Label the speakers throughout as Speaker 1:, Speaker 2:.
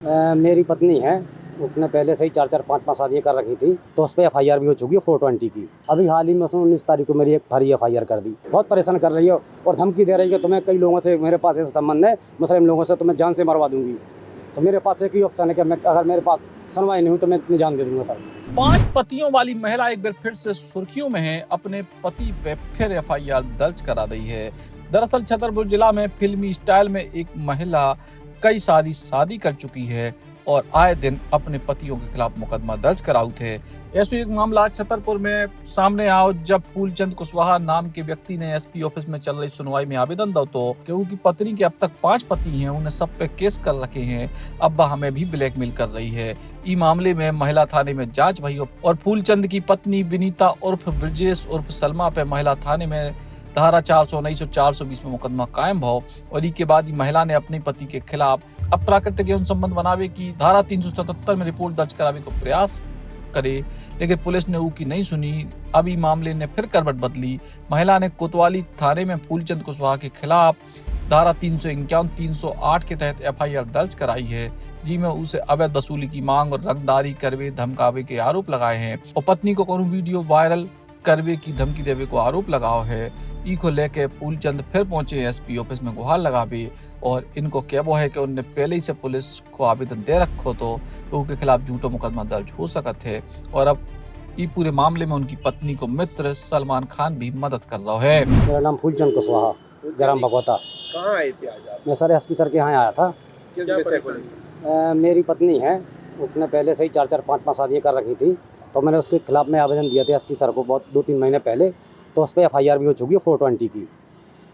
Speaker 1: मेरी पत्नी है, उसने पहले से ही 4-4 5-5 शादियाँ कर रखी थी, तो उस पे एफआईआर भी हो चुकी है 420 की। अभी हाल ही में उसने 19 तारीख को मेरी एक भारी एफआईआर कर दी। बहुत परेशान कर रही है और धमकी दे रही है कि तुम्हें कई लोगों से मेरे पास ऐसा संबंध है, मुस्लिम लोगों से तुम्हें जान से मरवा दूंगी। तो मेरे पास एक ही ऑप्शन है कि मैं अगर मेरे पास सुनवाई नहीं हुई तो मैं इतनी जान दे दूंगा सर।
Speaker 2: 5 पतियों वाली महिला एक बार फिर से सुर्खियों में है। अपने पति पे फिर एफआईआर दर्ज करा दी है। दरअसल छतरपुर जिला में फिल्मी स्टाइल में एक महिला कई सारी शादी कर चुकी है और आए दिन अपने पतियों के खिलाफ मुकदमा दर्ज कराऊ थे। ऐसे एक मामला छतरपुर में सामने आओ जब फूलचंद कुशवाहा नाम के व्यक्ति ने एसपी ऑफिस में चल रही सुनवाई में आवेदन दो तो क्योंकि पत्नी के अब तक 5 पति हैं, उन्हें सब पे केस कर रखे हैं, अब वह हमें भी ब्लैकमेल कर रही है। इस मामले में महिला थाने में जांच भई और फूलचंद की पत्नी विनीता उर्फ ब्रजेश उर्फ सलमा पे महिला थाने में धारा 419 और 420 में मुकदमा कायम भाव और इसके बाद ही महिला ने अपने पति के खिलाफ अप्राकृतिक यौन संबंध बनावे की धारा 377 में रिपोर्ट दर्ज करावे को प्रयास करे, लेकिन पुलिस ने उसकी नहीं सुनी। अभी मामले ने फिर करवट बदली। महिला ने कोतवाली थाने में फूलचंद कुशवाहा के खिलाफ धारा 351, 308 के तहत एफआईआर दर्ज कराई है, जिसमें उसे अवैध वसूली की मांग और रंगदारी करवे धमकावे के आरोप लगाए हैं और पत्नी को कोनो वीडियो वायरल करवे की धमकी देवे को आरोप लगाओ है। ई को लेके फूलचंद फिर पहुंचे एसपी ऑफिस में गुहार लगावे और इनको कहबो है कि उनने पहले ही से पुलिस को आवेदन दे रखो तो उनके खिलाफ झूठो मुकदमा दर्ज हो सकत है और अब ये पूरे मामले में उनकी पत्नी को मित्र सलमान खान भी मदद कर रहा है।
Speaker 1: मेरा नाम फूलचंद कुशवाहा, ग्राम भगवता।
Speaker 3: कहाँ आए थे आज आप?
Speaker 1: मैं सर एसपी सर के यहाँ आया था।
Speaker 3: किस विषय को?
Speaker 1: मेरी पत्नी है, उसने पहले से ही 4-4 5-5 शादियाँ कर रखी थी, तो मैंने उसके खिलाफ में आवेदन दिया था एसपी सर को बहुत 2-3 महीने पहले, तो उस पर एफआईआर भी हो चुकी है 420 की।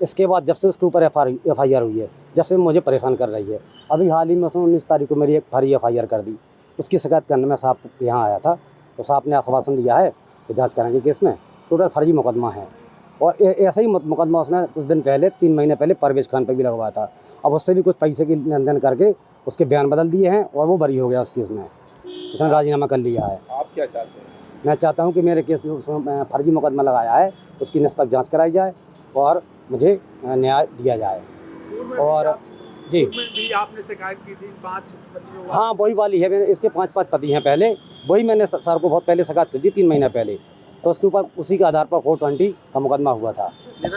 Speaker 1: इसके बाद जब से उसके ऊपर एफआईआर हुई है, जब से मुझे परेशान कर रही है। अभी हाल ही में उसने 19 तारीख को मेरी एक भारी एफआईआर कर दी। उसकी शिकायत करने में साहब के यहाँ आया था, तो साहब ने आश्वासन दिया है कि जांच करेंगे केस में। टोटल फर्जी मुकदमा है और ऐसा ही मुकदमा उसने कुछ दिन पहले 3 महीने पहले परवेज खान पर भी लगवाया था। अब उससे भी कुछ पैसे की लेन देन करके उसके बयान बदल दिए हैं और वो बरी हो गया उस केस में, उसने राजीनामा कर लिया है।
Speaker 3: आप क्या चाहते हैं?
Speaker 1: मैं चाहता हूं कि मेरे केस में फर्जी मुकदमा लगाया है उसकी निष्पक्ष जांच कराई जाए और मुझे न्याय दिया जाए। और जी
Speaker 3: भी आपने शिकायत की थी 5 पतियों वाली?
Speaker 1: हाँ, वही वाली है। मेरे इसके 5-5 पति हैं पहले, वही मैंने सर को बहुत पहले शिकायत कर दी 3 महीने पहले, तो उसके ऊपर उसी के आधार पर 420 का मुकदमा हुआ था।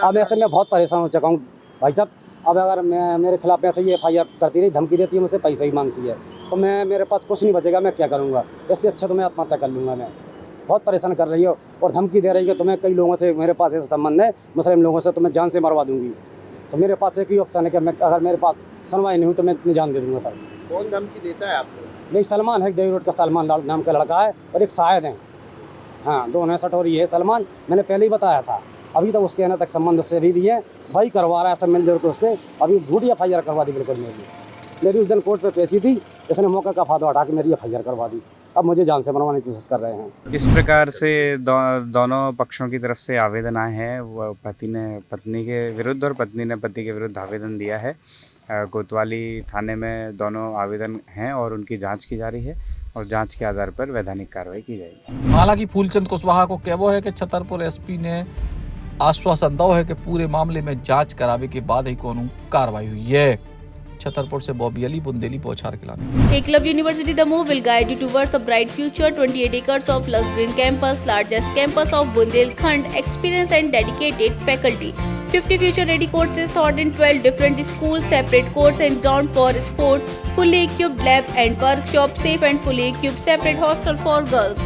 Speaker 1: अब ऐसे मैं बहुत परेशान हो चुका हूँ भाई साहब। अब अगर मैं मेरे खिलाफ ऐसे ही एफआईआर करती रही, धमकी देती है, मुझसे पैसे ही मांगती है, तो मेरे पास कुछ नहीं बचेगा, मैं क्या करूँगा? इससे अच्छा तो मैं आत्महत्या कर लूँगा। मैं बहुत परेशान कर रही है और धमकी दे रही है कि तुम्हें कई लोगों से मेरे पास ऐसा संबंध है, मुस्लिम लोगों से तुम्हें जान से मरवा दूंगी। तो मेरे पास एक ही ऑप्शन है कि मैं अगर मेरे पास सुनवाई नहीं हुई तो मैं इतनी जान दे दूंगा सर।
Speaker 3: कौन धमकी देता है आपको?
Speaker 1: नहीं, सलमान है, देवी रोड का सलमान नाम का लड़का है और एक शायद है। हाँ, दोनों सटोरी है सलमान, मैंने पहले ही बताया था। अभी तक उसके आने तक संबंध उससे भी है, भाई करवा रहा है सब मिलजुल के उससे। अभी झूठी एफआईआर करवा दी बिल्कुल मेरी उस दिन कोर्ट पे पेशी थी, इसने मौका का फायदा उठा के मेरी एफआईआर करवा दी। अब मुझे जान से मरवाने की कोशिश कर रहे हैं।
Speaker 4: इस प्रकार से दोनों पक्षों की तरफ से आवेदन आए हैं। वो पति ने पत्नी के विरुद्ध और पत्नी ने पति के विरुद्ध आवेदन दिया है। कोतवाली थाने में दोनों आवेदन हैं और उनकी जांच की जा रही है और जांच के आधार पर वैधानिक कार्रवाई की जाएगी।
Speaker 2: हालांकि फूलचंद कुशवाहा को कहबो है कि छतरपुर एसपी ने आश्वासन दो है कि पूरे मामले में जांच करावे के बाद ही कोनो कार्रवाई हुई है। छतरपुर से बॉबी अली, बुंदेली पहुंचार के लाने।
Speaker 5: Eklavya University Damoh will guide you towards a bright future. 28 acres of lush green campus, largest campus of Bundelkhand, experienced and dedicated faculty. 50 future-ready courses taught in 12 different schools, separate courts and ground for sport, fully equipped lab and workshop, safe and fully equipped separate hostel for girls.